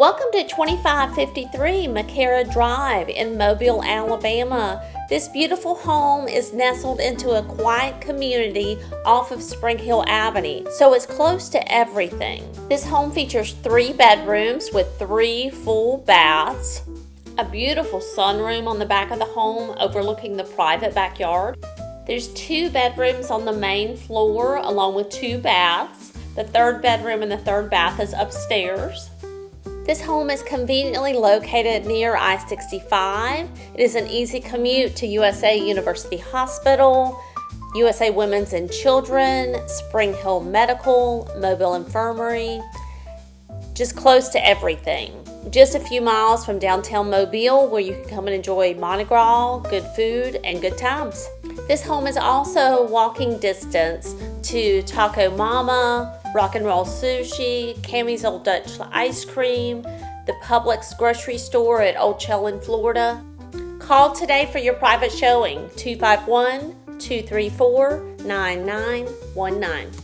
Welcome to 2553 Macaria Drive in Mobile, Alabama. This beautiful home is nestled into a quiet community off of Spring Hill Avenue, so it's close to everything. This home features 3 bedrooms with 3 full baths, a beautiful sunroom on the back of the home overlooking the private backyard. There's 2 bedrooms on the main floor along with 2 baths. The 3rd bedroom and the 3rd bath is upstairs. This home is conveniently located near I-65. It is an easy commute to USA University Hospital, USA Women's and Children, Spring Hill Medical, Mobile Infirmary, just close to everything. Just a few miles from downtown Mobile, where you can come and enjoy Mardi Gras, good food, and good times. This home is also walking distance to Taco Mama, Rock and Roll Sushi, Cammy's Old Dutch Ice Cream, the Publix grocery store at Old Chellan, Florida. Call today for your private showing, 251-234-9919.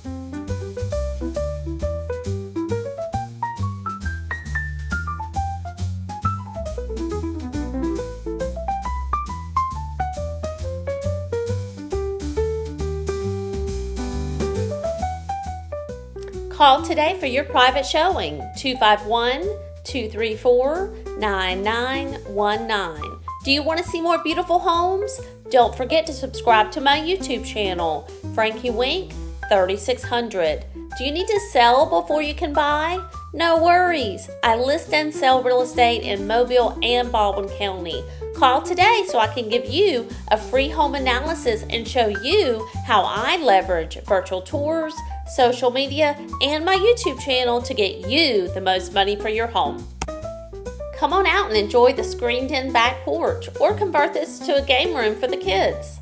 Call today for your private showing, 251-234-9919. Do you want to see more beautiful homes? Don't forget to subscribe to my YouTube channel, Frankie Wink 3600. Do you need to sell before you can buy? No worries. I list and sell real estate in Mobile and Baldwin County. Call today so I can give you a free home analysis and show you how I leverage virtual tours, social media, and my YouTube channel to get you the most money for your home. Come on out and enjoy the screened-in back porch or convert this to a game room for the kids.